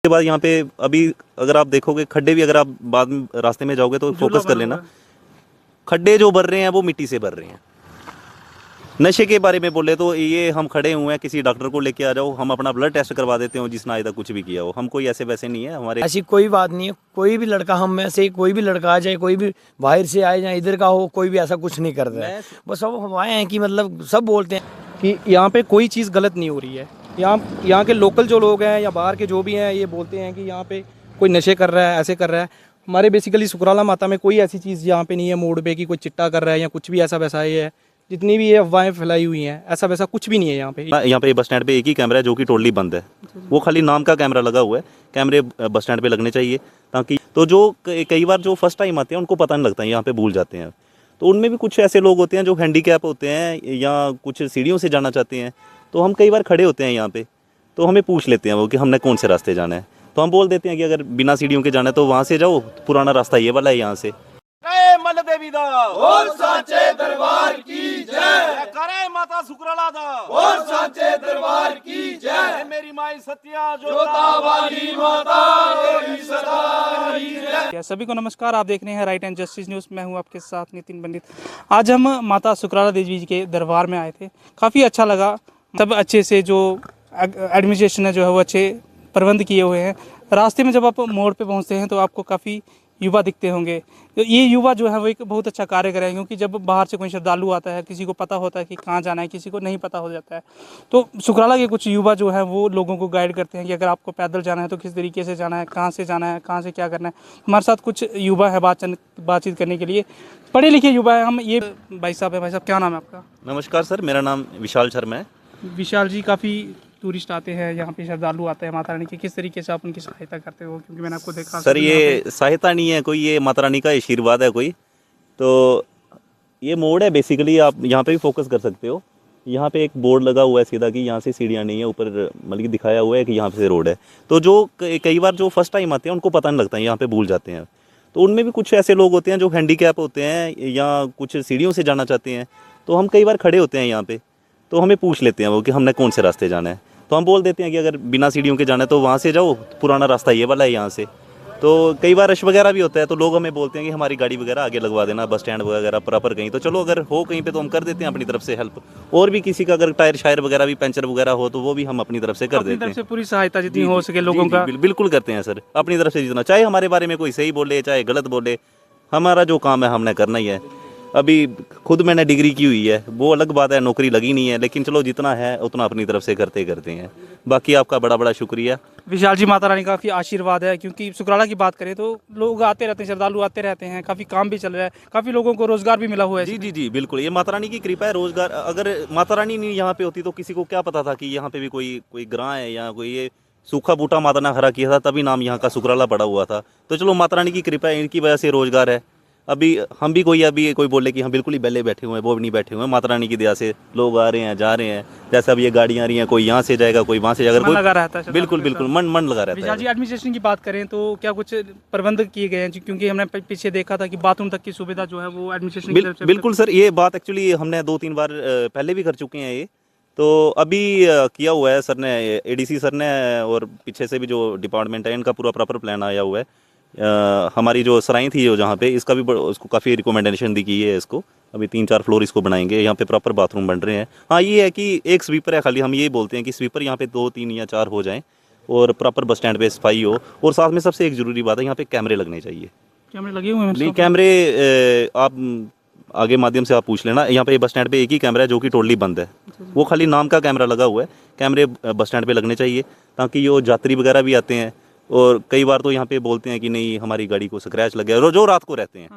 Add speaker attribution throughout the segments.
Speaker 1: के बाद यहाँ पे अभी अगर आप देखोगे खड्डे भी, अगर आप बाद में रास्ते में जाओगे तो फोकस कर लेना, खड्डे जो भर रहे हैं वो मिट्टी से भर रहे हैं। नशे के बारे में बोले तो ये हम खड़े हुए हैं, किसी डॉक्टर को लेके आ जाओ, हम अपना ब्लड टेस्ट करवा देते हो जिसने आज तक कुछ भी किया हो। हम कोई ऐसे वैसे नहीं है हमारे।
Speaker 2: ऐसी कोई बात नहीं है, कोई भी लड़का हम में से कोई भी लड़का आ जाए, कोई भी बाहर से आए जाए, इधर का हो, कोई भी ऐसा कुछ नहीं करता है। बस सब हम आए हैं कि मतलब सब बोलते हैं
Speaker 3: कि यहाँ पे कोई चीज़ गलत नहीं हो रही है। यहाँ के लोकल जो लोग हैं या बाहर के जो भी हैं ये बोलते हैं कि यहाँ पे कोई नशे कर रहा है, ऐसे कर रहा है। हमारे बेसिकली सुकराला माता में कोई ऐसी चीज़ यहाँ पे नहीं है मोड़ पे कि कोई चिट्टा कर रहा है या कुछ भी ऐसा वैसा ये है। जितनी भी ये अफवाहें फैलाई हुई हैं ऐसा वैसा कुछ भी नहीं है यहाँ पे।
Speaker 1: यहाँ पे बस स्टैंड पे एक ही कैमरा है जो कि टोटली बंद है, वो खाली नाम का कैमरा लगा हुआ है। कैमरे बस स्टैंड पे लगने चाहिए ताकि, तो जो कई बार जो फर्स्ट टाइम आते हैं उनको पता नहीं लगता है, यहाँ पे भूल जाते हैं। तो उनमें भी कुछ ऐसे लोग होते हैं जो हैंडीकैप होते हैं या कुछ सीढ़ियों से जाना चाहते हैं, तो हम कई बार खड़े होते हैं यहाँ पे, तो हमें पूछ लेते हैं वो कि हमने कौन से रास्ते जाना है। तो हम बोल देते हैं कि अगर बिना सीढ़ियों के जाना है तो वहाँ से जाओ, पुराना रास्ता ये वाला है यहाँ से।
Speaker 4: मल देवी दा और सांचे दरबार की जय, करे माता सुकराला दा और सांचे दरबार की जय, मेरी माई सत्या जोता वाली माता तेरी सदा ही जय।
Speaker 3: सभी को नमस्कार, आप देख रहे हैं राइट एंड जस्टिस न्यूज़। मैं हूं आपके साथ नितिन पंडित। आज हम माता सुकराला देवी जी के दरबार में आए थे, काफ़ी अच्छा लगा। सब अच्छे से जो एडमिनिस्ट्रेशन है जो है वो अच्छे प्रबंध किए हुए हैं। रास्ते में जब आप मोड़ पे पहुंचते हैं तो आपको काफ़ी युवा दिखते होंगे। तो ये युवा जो है वो एक बहुत अच्छा कार्य कर रहे हैं, क्योंकि जब बाहर से कोई श्रद्धालु आता है, किसी को पता होता है कि कहाँ जाना है, किसी को नहीं पता हो जाता है, तो सुकराला के कुछ युवा जो है वो लोगों को गाइड करते हैं कि अगर आपको पैदल जाना है तो किस तरीके से जाना है, कहाँ से जाना है, कहाँ से क्या करना है। हमारे साथ कुछ युवा है बातचीत करने के लिए, पढ़े लिखे युवा है हम। ये भाई साहब है। भाई साहब क्या नाम है आपका?
Speaker 1: नमस्कार सर, मेरा नाम विशाल शर्मा है।
Speaker 3: विशाल जी, काफ़ी टूरिस्ट आते हैं यहाँ पे, श्रद्धालु आते हैं माता रानी की, किस तरीके से आप उनकी सहायता करते हो? क्योंकि मैंने आपको देखा
Speaker 1: सर, ये सहायता नहीं है कोई, ये माता रानी का आशीर्वाद है कोई। तो ये मोड़ है बेसिकली, आप यहाँ पे भी फोकस कर सकते हो। यहाँ पे एक बोर्ड लगा हुआ है सीधा कि यहाँ से सीढ़ियाँ नहीं है, ऊपर मतलब कि दिखाया हुआ है कि यहाँ से रोड है। तो जो कई बार जो फर्स्ट टाइम आते हैं उनको पता नहीं लगता है, यहाँ पे भूल जाते हैं। तो उनमें भी कुछ ऐसे लोग होते हैं जो हैंडीकैप होते हैं या कुछ सीढ़ियों से जाना चाहते हैं, तो हम कई बार खड़े होते हैं यहाँ पे, तो हमें पूछ लेते हैं वो कि हमने कौन से रास्ते जाना है। तो हम बोल देते हैं कि अगर बिना सीढ़ियों के जाना है तो वहाँ से जाओ, पुराना रास्ता ये वाला है यहाँ से। तो कई बार रश वगैरह भी होता है, तो लोग हमें बोलते हैं कि हमारी गाड़ी वगैरह आगे लगवा देना, बस स्टैंड वगैरह प्रॉपर कहीं। तो चलो अगर हो कहीं पे तो हम कर देते हैं अपनी तरफ से हेल्प। और भी किसी का अगर टायर शायर वगैरह भी पंचर वगैरह हो तो वो भी हम अपनी तरफ से कर देते हैं।
Speaker 3: पूरी सहायता जितनी हो सके लोगों का
Speaker 1: बिल्कुल करते हैं सर, अपनी तरफ से जितना, चाहे हमारे बारे में कोई सही बोले चाहे गलत बोले, हमारा जो काम है हमने करना ही है। अभी खुद मैंने डिग्री की हुई है, वो अलग बात है, नौकरी लगी नहीं है, लेकिन चलो जितना है उतना अपनी तरफ से करते हैं। बाकी आपका बड़ा बड़ा शुक्रिया
Speaker 3: विशाल जी। माता रानी का काफ़ी आशीर्वाद है, क्योंकि सुकराला की बात करें तो लोग आते रहते हैं, श्रद्धालु आते रहते हैं, काफ़ी काम भी चल रहा है, काफ़ी लोगों को रोजगार भी मिला हुआ है।
Speaker 1: जी बिल्कुल, ये माता रानी की कृपा है। रोजगार, अगर माता रानी नहीं यहाँ पे होती तो किसी को क्या पता था कि यहाँ पे भी कोई ग्रां है या कोई ये सूखा बूटा माता ने हरा किया था, तभी नाम यहाँ का सुकराला पड़ा हुआ था। तो चलो माता रानी की कृपा है, इनकी वजह से रोजगार है। अभी हम भी कोई बोले कि हम बिल्कुल ही बेले बैठे हुए हैं, वो भी नहीं बैठे हुए हैं। माता रानी की दया से लोग आ रहे हैं, जा रहे हैं। जैसे अब ये गाड़ियाँ आ रही हैं, कोई यहाँ से जाएगा, कोई वहाँ से जाएगा, कोई लगा रहता है। बिल्कुल मन लगा रहता है।
Speaker 3: जी, एडमिनिस्ट्रेशन की बात करें तो क्या कुछ प्रबंध किए गए हैं? क्योंकि हमने पीछे देखा था कि बाथरूम तक की सुविधा जो है वो एडमिनिस्ट्रेशन।
Speaker 1: बिल्कुल सर, ये बात एक्चुअली हमने 2-3 बार पहले भी कर चुके हैं ये। तो अभी किया हुआ है सर ने, एडीसी सर ने, और पीछे से भी जो डिपार्टमेंट है इनका पूरा प्रॉपर प्लान आया हुआ है। हमारी जो सराई थी जो जहाँ पे, इसका भी उसको काफ़ी रिकमेंडेशन दी गई है। इसको अभी 3-4 फ्लोर इसको बनाएंगे, यहाँ पे प्रॉपर बाथरूम बन रहे हैं। हाँ, ये है कि एक स्वीपर है खाली, हम ये बोलते हैं कि स्वीपर यहाँ पे 2-3 या 4 हो जाएं और प्रॉपर बस स्टैंड पे सफाई हो। और साथ में सबसे एक ज़रूरी बात है, यहाँ पे कैमरे लगने चाहिए।
Speaker 3: कैमरे लगे हुए हैं?
Speaker 1: नहीं, कैमरे आप आगे माध्यम से आप पूछ लेना। यहाँ पे बस स्टैंड पे एक ही कैमरा है जो कि टोटली बंद है, वो खाली नाम का कैमरा लगा हुआ है। कैमरे बस स्टैंड पे लगने चाहिए ताकि जो यात्री वगैरह भी आते हैं, और कई बार तो यहाँ पे बोलते हैं कि नहीं हमारी गाड़ी को स्क्रैच लग गया, जो रात को रहते हैं।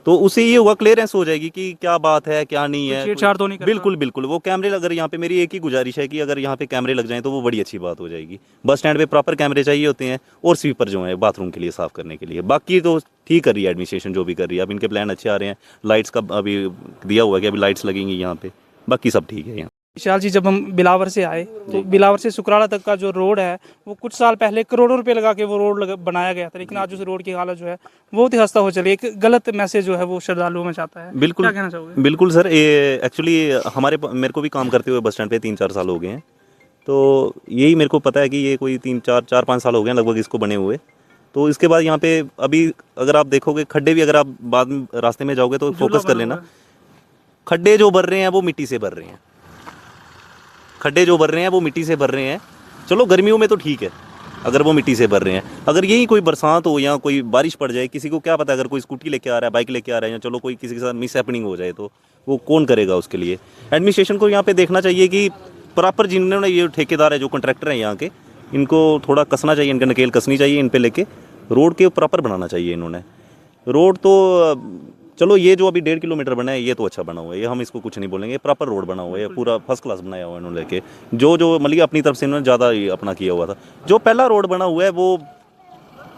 Speaker 1: तो उससे ये हुआ क्लियरेंस हो जाएगी कि क्या बात है क्या नहीं है,
Speaker 3: छेड़छाड़ तो नहीं करता।
Speaker 1: बिल्कुल वो कैमरे, अगर यहाँ पे मेरी एक ही गुजारिश है कि अगर यहाँ पे कैमरे लग जाएं तो वो बड़ी अच्छी बात हो जाएगी। बस स्टैंड पे प्रॉपर कैमरे चाहिए होते हैं, और स्वीपर जो है बाथरूम के लिए साफ करने के लिए। बाकी तो ठीक कर रही है एडमिनिस्ट्रेशन, जो भी कर रही है। अब इनके प्लान अच्छे आ रहे हैं, लाइट्स का अभी दिया हुआ है कि अभी लाइट्स लगेंगी यहाँ पे, बाकी सब ठीक है यहाँ।
Speaker 3: विशाल जी, जब हम बिलावर से आए तो बिलावर से सुकराला तक का जो रोड है वो कुछ साल पहले करोड़ों रुपए लगा के वो रोड बनाया गया था, लेकिन आज उस रोड की हालत जो है बहुत ही खस्ता हो चली। एक गलत मैसेज जो है वो श्रद्धालुओं में जाता है।
Speaker 1: बिल्कुल,
Speaker 3: क्या कहना चाहोगे?
Speaker 1: बिल्कुल सर, ये एक्चुअली मेरे को भी काम करते हुए बस स्टैंड पे 3-4 साल हो गए हैं। तो यही मेरे को पता है कि ये कोई 3-4-5 साल हो गए हैं लगभग इसको बने हुए। तो इसके बाद यहाँ पे अभी अगर आप देखोगे खड्डे भी, अगर आप बाद में रास्ते में जाओगे तो फोकस कर लेना, खड्डे जो भर रहे हैं वो मिट्टी से भर रहे हैं। खड्डे जो भर रहे हैं वो मिट्टी से भर रहे हैं। चलो गर्मियों में तो ठीक है अगर वो मिट्टी से भर रहे हैं, अगर यही कोई बरसात हो या कोई बारिश पड़ जाए, किसी को क्या पता, अगर कोई स्कूटी लेके आ रहा है, बाइक लेके आ रहा है, या चलो कोई किसी के साथ मिस हैपनिंग हो जाए तो वो कौन करेगा उसके लिए। एडमिनिस्ट्रेशन को यहाँ पे देखना चाहिए कि प्रॉपर जिन्होंने ये ठेकेदार है, जो कॉन्ट्रैक्टर हैं यहाँ के, इनको थोड़ा कसना चाहिए, इनका नकेल कसनी चाहिए इन पे लेके, रोड के प्रॉपर बनाना चाहिए इन्होंने। रोड तो चलो ये जो अभी 1.5 किलोमीटर बना है ये तो अच्छा बना हुआ है, ये हम इसको कुछ नहीं बोलेंगे, प्रॉपर रोड बना हुआ है, पूरा फर्स्ट क्लास बनाया हुआ है इन्होंने लेके। जो मतलब अपनी तरफ से इन्होंने ज़्यादा अपना किया हुआ था। जो पहला रोड बना हुआ है वो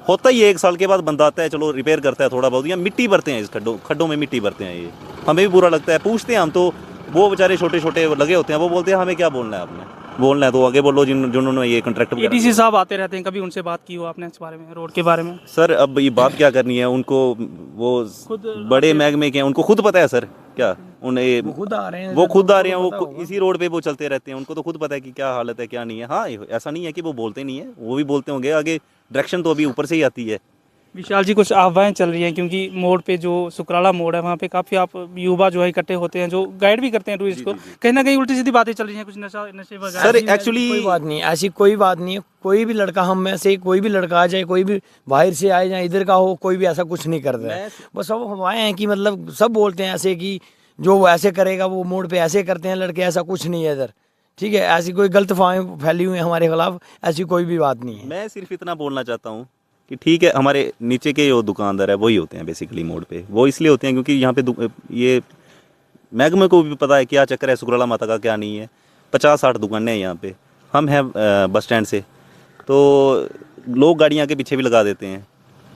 Speaker 1: होता ही है 1 साल के बाद बंदा आता है, चलो रिपेयर करता है थोड़ा बहुत, या मिट्टी भरते हैं इस खड्डों में मिट्टी भरते हैं। ये हमें भी बुरा लगता है, पूछते हैं हम तो, वो बेचारे छोटे छोटे लगे होते हैं, वो बोलते हैं हमें क्या बोलना है, आपने बोलना है तो आगे बोलो। जिन्होंने ये कॉन्ट्रैक्ट
Speaker 3: एडीसी साहब आते रहते हैं, कभी उनसे बात की हो आपने इस बारे में, रोड के बारे में?
Speaker 1: सर अब ये बात क्या करनी है उनको, वो बड़े महकमे के हैं, उनको खुद पता है सर क्या उन्हें,
Speaker 2: वो खुद आ रहे हैं,
Speaker 1: वो खुद आ रहे हैं, वो इसी रोड पे वो चलते रहते हैं, उनको तो खुद पता है कि क्या हालत है क्या नहीं है। हाँ ऐसा नहीं है कि वो बोलते नहीं है, वो भी बोलते होंगे, आगे डायरेक्शन तो अभी ऊपर से ही आती है।
Speaker 3: विशाल जी, कुछ अफवाहें चल रही हैं क्योंकि मोड़ पे जो सुकराला मोड़ है वहाँ पे काफ़ी आप युवा जो है इकट्ठे होते हैं, जो गाइड भी करते हैं टूरिस्ट को, कहीं ना कहीं उल्टी सीधी बातें चल रही हैं, कुछ नशे वगैरह।
Speaker 1: सर एक्चुअली
Speaker 2: कोई बात नहीं, ऐसी कोई बात नहीं है। कोई भी लड़का, हम में से कोई भी लड़का आ जाए, कोई भी बाहर से आए जाए, इधर का हो, कोई भी ऐसा कुछ नहीं करता है। बस सब हवाएं हैं कि मतलब सब बोलते हैं ऐसे कि जो वो ऐसे करेगा वो मोड़ पे ऐसे करते हैं लड़के, ऐसा कुछ नहीं है इधर, ठीक है। ऐसी कोई गलत अफवाहें फैली हुई हैं हमारे खिलाफ, ऐसी कोई भी बात नहीं है।
Speaker 1: मैं सिर्फ इतना बोलना चाहता हूँ कि ठीक है, हमारे नीचे के जो दुकानदार है वही होते हैं बेसिकली मोड़ पे, वो इसलिए होते हैं क्योंकि यहाँ पे ये महकमे को भी पता है क्या चक्कर है सुकराला माता का, क्या नहीं है। 50-60 दुकानें हैं यहाँ पे, हम हैं बस स्टैंड से, तो लोग गाड़ियाँ के पीछे भी लगा देते हैं,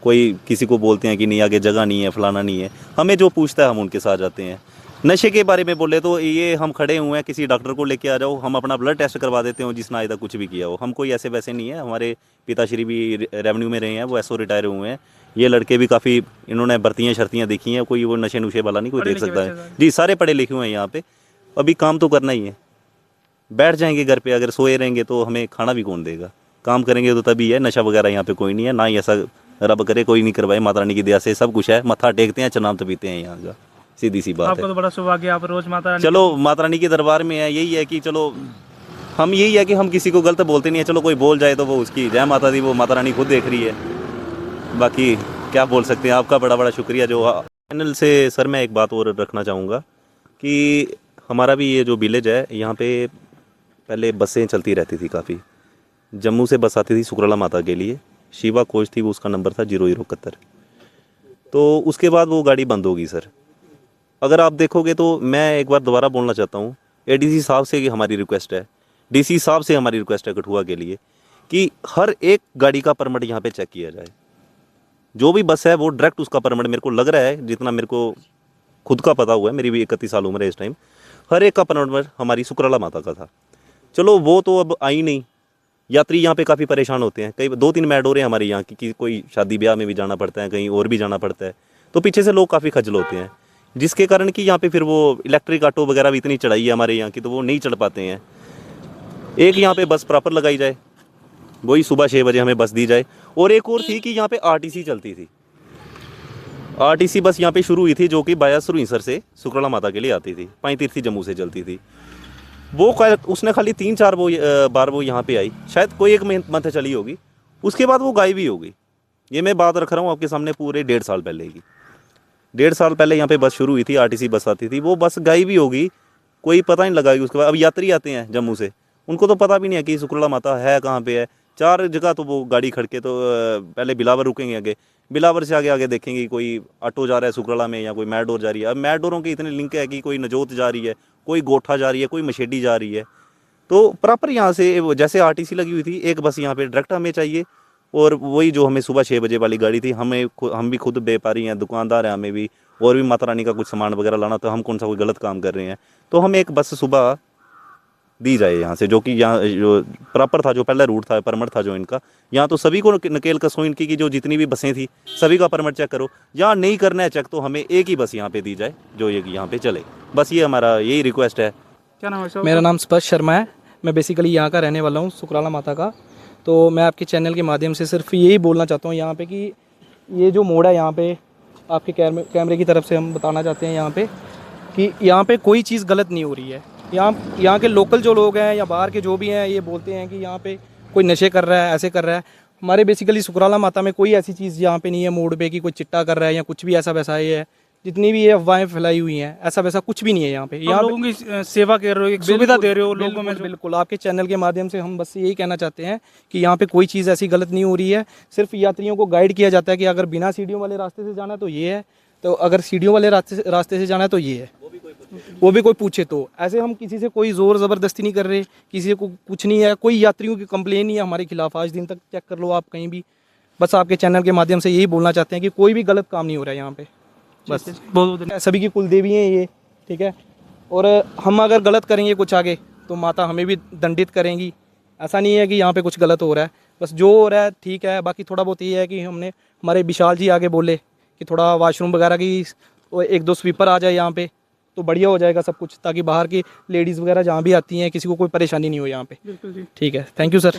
Speaker 1: कोई किसी को बोलते हैं कि नहीं आगे जगह नहीं है, फलाना नहीं है, हमें जो पूछता है हम उनके साथ जाते हैं। नशे के बारे में बोले तो ये हम खड़े हुए हैं, किसी डॉक्टर को लेके आ जाओ, हम अपना ब्लड टेस्ट करवा देते हो जिसने आज तक कुछ भी किया हो। हम कोई ऐसे वैसे नहीं है, हमारे पिताश्री भी रेवेन्यू में रहे हैं, वो एसओ रिटायर हुए हैं। ये लड़के भी काफ़ी, इन्होंने भर्तियाँ शर्तियाँ देखी हैं, कोई वो नशे नुशे वाला नहीं कोई देख सकता है जी, सारे पढ़े लिखे हुए हैं यहाँ पे। अभी काम तो करना ही है, बैठ जाएंगे घर पे, अगर सोए रहेंगे तो हमें खाना भी कौन देगा, काम करेंगे तो तभी है। नशा वगैरह यहाँ पे कोई नहीं है, ना ही ऐसा रब करे कोई नहीं करवाए, माता रानी की दया से सब कुछ है, मत्था टेकते हैं, चनाम तो पीते हैं यहाँ का, सीधी सी बात
Speaker 3: आपको
Speaker 1: है।
Speaker 3: तो बड़ा सौभाग्य, आप रोज माता रानी,
Speaker 1: चलो माता रानी के दरबार में है, यही है कि चलो हम यही है कि हम किसी को गलत बोलते नहीं है, चलो कोई बोल जाए तो वो उसकी जय माता दी, वो माता रानी खुद देख रही है, बाकी क्या बोल सकते हैं। आपका बड़ा बड़ा शुक्रिया जो चैनल से। सर मैं एक बात और रखना चाहूँगा कि हमारा भी ये जो विलेज है यहाँ पे पहले बसें चलती रहती थी काफ़ी, जम्मू से बस आती थी सुकराला माता के लिए, शिवा कोच थी, वो उसका नंबर था 0071, तो उसके बाद वो गाड़ी बंद होगी सर। अगर आप देखोगे तो मैं एक बार दोबारा बोलना चाहता हूँ, एडीसी साहब से हमारी रिक्वेस्ट है, डीसी साहब से हमारी रिक्वेस्ट है कठुआ के लिए कि हर एक गाड़ी का परमिट यहाँ पे चेक किया जाए। जो भी बस है वो डायरेक्ट उसका परमिट, मेरे को लग रहा है जितना मेरे को खुद का पता हुआ है, मेरी भी 31 साल उम्र है इस टाइम, हर एक का परमिट हमारी सुकराला माता का था। चलो वो तो अब आई नहीं, यात्री यहाँ पे काफ़ी परेशान होते हैं, कई 2-3 मैडोरें हमारे यहाँ की, कोई शादी ब्याह में भी जाना पड़ता है, कहीं और भी जाना पड़ता है, तो पीछे से लोग काफ़ी खजल होते हैं, जिसके कारण कि यहाँ पे फिर वो इलेक्ट्रिक ऑटो वगैरह भी इतनी चढ़ाई है हमारे यहाँ की, तो वो नहीं चढ़ पाते हैं। एक यहाँ पे बस प्रॉपर लगाई जाए, वही सुबह 6 बजे हमें बस दी जाए। और एक और थी कि यहाँ पे आरटीसी चलती थी, आरटीसी बस यहाँ पे शुरू हुई थी जो कि बाया सुरईसर से सुकराला माता के लिए आती थी, पाईतीर्थी जम्मू से चलती थी। वो उसने खाली 3-4 बार वो यहाँ पे आई, शायद कोई एक मंथ चली होगी, उसके बाद वो गायब भी हो गई। ये मैं बात रख रहा हूँ आपके सामने पूरे 1.5 साल पहले की। 1.5 साल पहले यहाँ पे बस शुरू हुई थी, आरटीसी बस आती थी, वो बस गायब भी होगी, कोई पता नहीं लगा। उसके बाद अब यात्री आते हैं जम्मू से, उनको तो पता भी नहीं है कि सुकराला माता है कहाँ पे है। 4 जगह तो वो गाड़ी खड़के, तो पहले बिलावर रुकेंगे, आगे बिलावर से आगे देखेंगे कोई ऑटो जा रहा है सुकराला में, या कोई मैडोर जा रही है। अब मैडोरों की इतने लिंक है कि कोई नजोत जा रही है, कोई गोठा जा रही है, कोई मशेडी जा रही है। तो प्रॉपर यहाँ से जैसे आरटीसी लगी हुई थी, एक बस यहाँ पे डायरेक्ट हमें चाहिए, और वही जो हमें सुबह 6 बजे वाली गाड़ी थी। हम भी खुद व्यापारी हैं, दुकानदार हैं, हमें भी और भी माता रानी का कुछ सामान वगैरह लाना, तो हम कौन सा कोई गलत काम कर रहे हैं। तो हमें एक बस सुबह दी जाए यहाँ से, जो कि यहाँ जो प्रॉपर था, जो पहला रूट था, परमिट था जो इनका, यहाँ तो सभी को नकेल कसो इनकी कि जो जितनी भी बसें थी सभी का परमिट चेक करो। यहाँ नहीं करना है चेक तो हमें एक ही बस यहाँ पे दी जाए जो ये यहाँ पे चले, बस ये हमारा यही रिक्वेस्ट है।
Speaker 3: क्या नाम है सर?
Speaker 5: मेरा नाम स्पर्श शर्मा है, मैं बेसिकली यहाँ का रहने वाला हूँ, सुकराला माता का। तो मैं आपके चैनल के माध्यम से सिर्फ यही बोलना चाहता हूँ यहाँ पे कि ये जो मोड़ है यहाँ पे आपके कैमरे की तरफ से हम बताना चाहते हैं यहाँ पे कि यहाँ पे कोई चीज़ गलत नहीं हो रही है। यहाँ के लोकल जो लोग हैं या बाहर के जो भी हैं ये बोलते हैं कि यहाँ पे कोई नशे कर रहा है, ऐसे कर रहा है। हमारे बेसिकली सुकराला माता में कोई ऐसी चीज़ यहाँ पे नहीं है मोड़ पे कि कोई चिट्टा कर रहा है या कुछ भी ऐसा वैसा ये है। जितनी भी ये अफवाहें फैलाई हुई हैं ऐसा वैसा कुछ भी नहीं है यहाँ पे।
Speaker 3: आप लोगों की सेवा कर रहे हो, एक सुविधा दे रहे हो लोगों में।
Speaker 5: बिल्कुल आपके चैनल के माध्यम से हम बस यही कहना चाहते हैं कि यहाँ पे कोई चीज़ ऐसी गलत नहीं हो रही है। सिर्फ यात्रियों को गाइड किया जाता है कि अगर बिना सीढ़ियों वाले रास्ते से जाना है तो ये है, तो अगर सीढ़ियों वाले रास्ते से जाना है तो ये है, वो भी कोई पूछे तो। ऐसे हम किसी से कोई ज़ोर ज़बरदस्ती नहीं कर रहे, किसी को कुछ नहीं है, कोई यात्रियों की कंप्लेन नहीं है हमारे खिलाफ आज दिन तक। चेक कर लो आप कहीं भी। बस आपके चैनल के माध्यम से यही बोलना चाहते हैं कि कोई भी गलत काम नहीं हो रहा है यहाँ पे। बस
Speaker 3: बहुत
Speaker 5: सभी की कुल देवी हैं ये, ठीक है। और हम अगर गलत करेंगे कुछ आगे तो माता हमें भी दंडित करेंगी। ऐसा नहीं है कि यहाँ पे कुछ गलत हो रहा है, बस जो हो रहा है ठीक है। बाकी थोड़ा बहुत ये है कि हमने हमारे विशाल जी आगे बोले कि थोड़ा वॉशरूम वगैरह की 1-2 स्वीपर आ जाए यहाँ पे तो बढ़िया हो जाएगा सब कुछ, ताकि बाहर की लेडीज़ वगैरह जहाँ भी आती हैं किसी को कोई परेशानी नहीं हो यहाँ पे।
Speaker 3: बिल्कुल जी।
Speaker 5: ठीक है, थैंक यू सर।